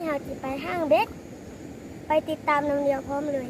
เราจะไปห้างเบ็ดไปติดตามน้ำเดียวพร้อมเลย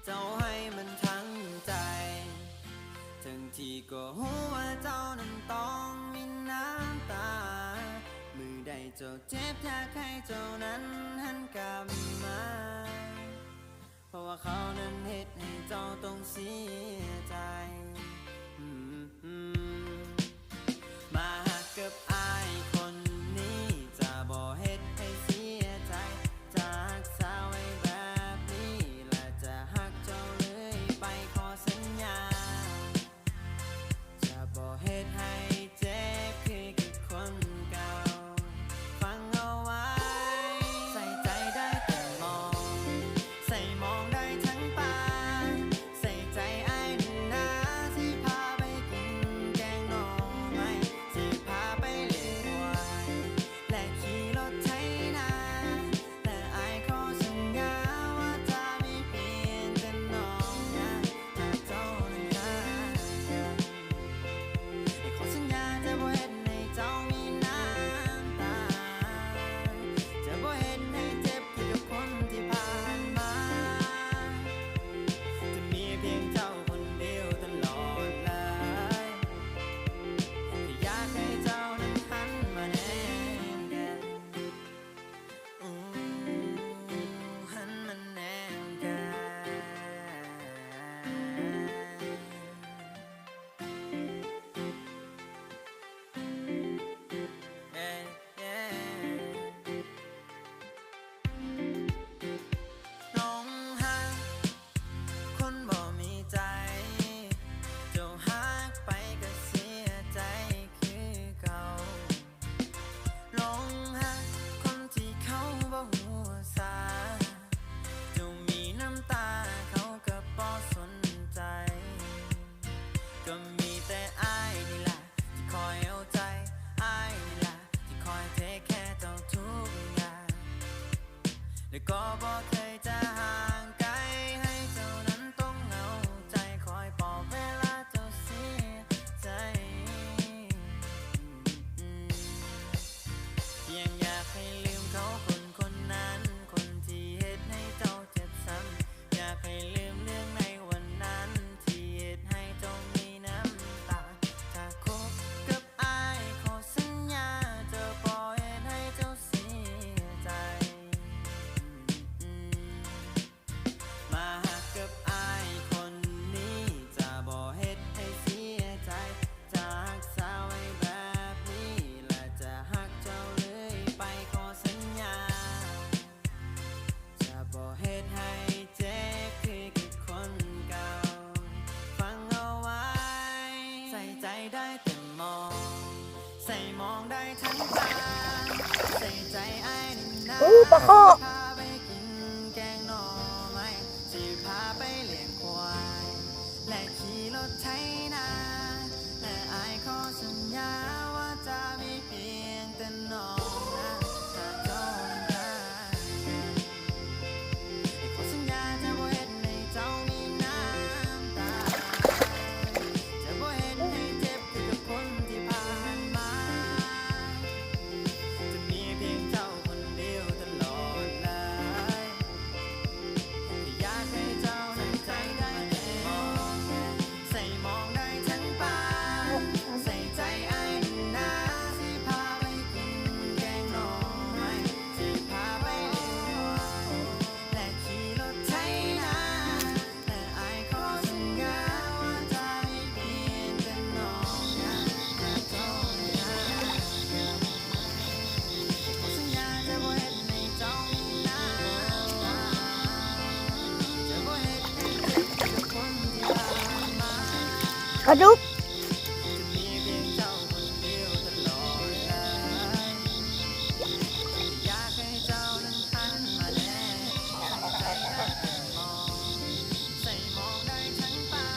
เจ้าให้มันทั้งใจทั้งที่ก็หัวเจ้านั้นต้องมีน้ำตามือใดเจ้าเจ็บอยากให้เจ้านั้นหันกลับมาเพราะว่าเขานั้นเหตุให้เจ้าต้องเสียใจมาหักกับอายคนนี้จะบ่เหตุให้เสียใจจากสาวไว้แบบนี้และจะหักเจ้าเลยไปขอสัญญาจะบ่เหตุให้เจ็บคือกับคนเก่าฟังเอาไว้ใส่ใจได้แต่มองใส่มองได้ทั้งตาใส่ใจอ้ายนั่นนะสิพาไปกินแกงหน่อไม้สิพาไปเลี้ยงควายและขี่รถไถนาแต่อ้ายขอสัญญาว่าจะไม่เปลี่ยนแต่น้องนะถ้าเจ้านั้นรักกันให้ขอสัญญาจะบ่เฮ็ดให้เจ้ามีน้ำตาจะบ่เฮ็ดให้เจ็บคือกับคนที่ผ่านมาจะมีเพียงเจ้าคนเดียวตลอดเลยที่อยากให้เจ้านั้นหันมาแนมกันหันมาแนมกันน้องหักคนบ่มีใจเจ้าหักไปก็เสียใจคือเก่าหลงหักคนที่เขาบ่หัวสาเจ้ามีน้ำตาเขาก็บ่สนใจก็มีแต่อ้ายนี่ล่ะที่คอยเอาใจอ้ายนี่ล่ะที่คอยเทคแค่เจ้าทุกอย่างและก็บ่เคยจะห่างไกลให้เจ้านั้นต้องเหงาใจคอยปลอบเวลาเจ้าเสียใจเพียงอยากให้ลืมเขาคนคนนั้นคนที่เหตุให้เจ้าเจ็บซ้ำอยากให้ลืมเรื่องในวันนั้นที่เหตุให้เจ้ามีน้ำตาถ้าคบกับอ้ายขอสัญญาจะบ่เหตุให้เจ้าเสียใจมาหักกับอ้ายคนนี้จะบ่เหตุให้เสียใจจากสาวไว้แบบนี้และจะหักเจ้าเลยไปขอสัญญาจะบ่เหตุให้เจ็บคือกับคนเก่าฟังเอาไว้ใส่ใจได้แต่มองใส่มองได้ทั้งตาใส่ใจอ้ายนั่นนะ ปลาโค พาไปกินแกงหน่อไม้สิพาไปเลี้ยงควายและขี่รถไถนาและอายขอสัญญาว่าจะมีเพียงแต่น้องนะถ้าเจ้านั้นรักกันให้ขอสัญญาจะบ่เฮ็ดให้เจ้ามีน้ำตาจะบ่เฮ็ดให้เจ็บคือกับคนที่ผ่านมาจะมีเพียงเจ้าคนเดียวตลอดเล ลาดุก จะมีเพียงเจ้าคนเดียวตลอดเลยอยากให้เจ้านั้นหันมาแนบใจได้แต่มองใส่มองได้ทั้งตา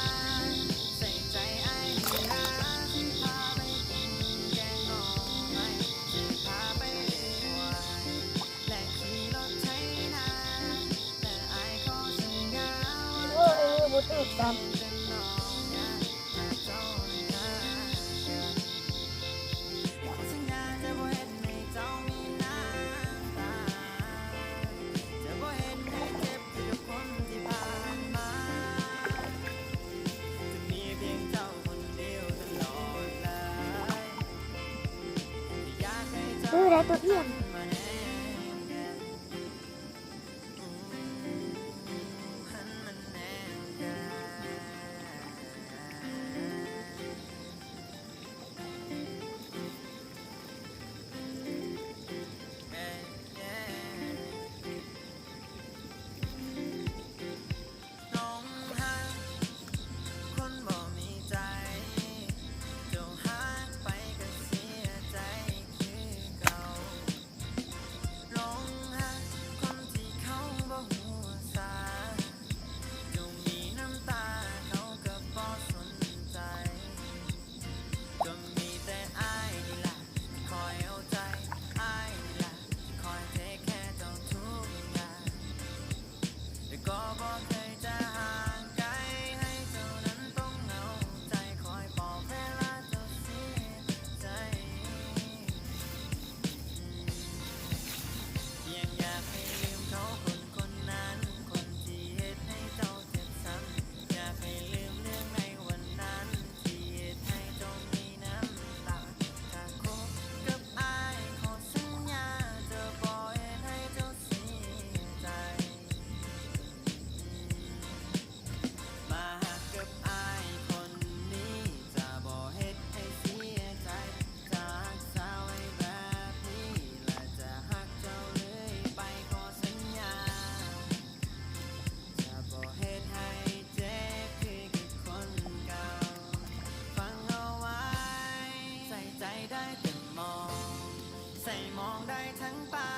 ใส่ใจไอ้นี่นะที่พาไปกินแกงหน่อไม้ที่พาไปเลี้ยงควายและขี่รถไถนาแต่ไอ้ขอสัญญาว่า บุตรจ เป็นน้องนะหากเจ้านะขอสัญญาจะบ่เฮ็ดให้เจ้ามีน้ำตาจะบ่เฮ็ดให้เจ็บคือกับคนที่ผ่านมาจะมีเพียงเจ้าคนเดียวตลอดเลยอยากให้เจ้า ำได้ตัวเอี้ยม มาแนบแกันหันมาแนบกัน น้องฮักคนบ่มีใจเจ้าฮักไปก็เสียใจคือเก่าลงฮักคนที่เขาบ่หัวสาเจ้ามีน้ำตาเขาก็บ่สนใจก็มีแต่อ้ายนี่ล่ะคอยเอาใจอ้ายนี่ล่ะคอยเทคแค่เจ้าทุกอย่าง แต่ก็บอกเคยจะห่างไกลให้เจ้านั้นต้องเหงาใจคอยปลอบเวลาเจ้าเสียใจยังอยากให้ลืมเขาคนคนนั้นคนที่เฮ็ดให้เจ้าเจ็บซ้ำอยากให้ลืมเรื่องในวันนั้นที่เฮ็ดให้เจ้ามีน้ำตาถ้าคบกับอ้ายขอสัญญาจะบ่เฮ็ดให้เจ้าเสียใจ มาหักกับอ้ายคนนี้จะบ่เฮ็ดให้เสียใจจะหักษาไว้แบบนี้และจะหักเจ้าเลยไปขอสัญญาจะบ่เฮ็ดให้เจ็บคือกับคนเก่าฟังเอาไว้ใส่ใจได้แต่มองใส่มองได้ทั้งตา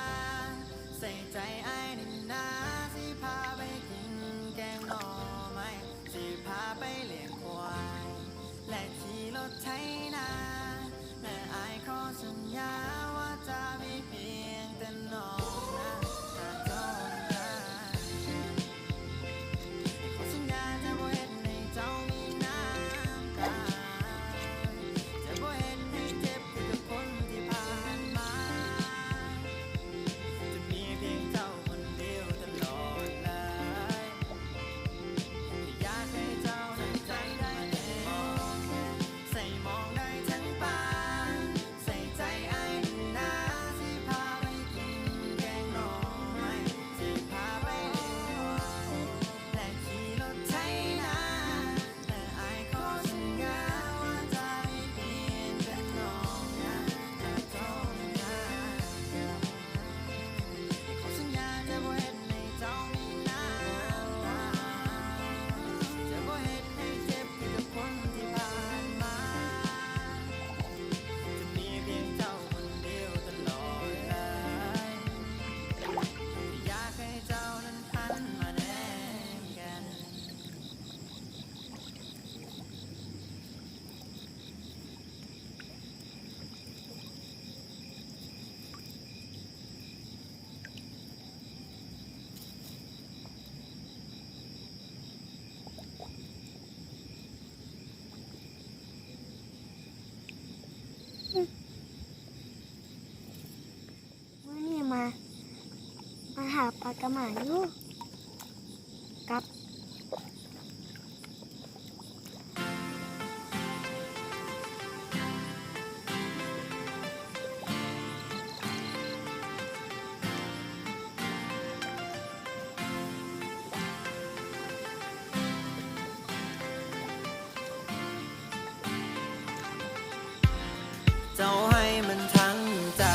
ใส่ใจอ้ายนี่นะสิพาไปกินแกงหน่อไม้สิพาไปเลี้ยงควายและขี่รถไถนาและอ้ายขอสัญญาว่าจะมีเพียงแต่น้องนะถ้าเจ้านะขอสัญญาจะบ่เฮ็ดให้เจ้ามีน้ำตาจะบ่เฮ็ดให้เจ็บคือกับคนที่ผ่านมา จะมีเพียงเจ้าคนเดียวตลอดเลยอยากให้เจ้านั้นใจได้แต่มองใส่มองได้ทั้งตาใส่ใจไอ้นี่นะสิพาไปกินแกงหน่อไม้สิพาไปเลี้ยงควายและขี่รถไถนาและไอ้ขอสัญญาว่าจะไม่เปลี่ยนเป็นน้องนะถ้าเจ้านะ ขอสัญญาจะบ่เฮ็ดให้เจ้ามีน้ำตาจะบ่เฮ็ดให้เจ็บคือกับคนที่ผ่านมาจะมีเพียงเจ้าคนเดียวตลอดเลยอยากให้เจ้านั้นหันมาแนบกัน มื่อนี่มาหาปลากระหม่าอยู่กับ เจ้าให้มันทั้งใจ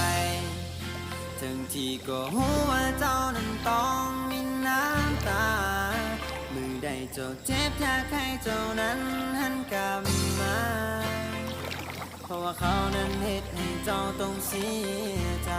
ถึงที่ก็รู้ว่าเจ้านั้นต้องมีน้ำตา มือใดเจ้า จ้าเจ็บอยากให้เจ้านั้นหันกลับมา เพราะว่าเขานั้นเหตุให้เจ้าต้องเสียใจ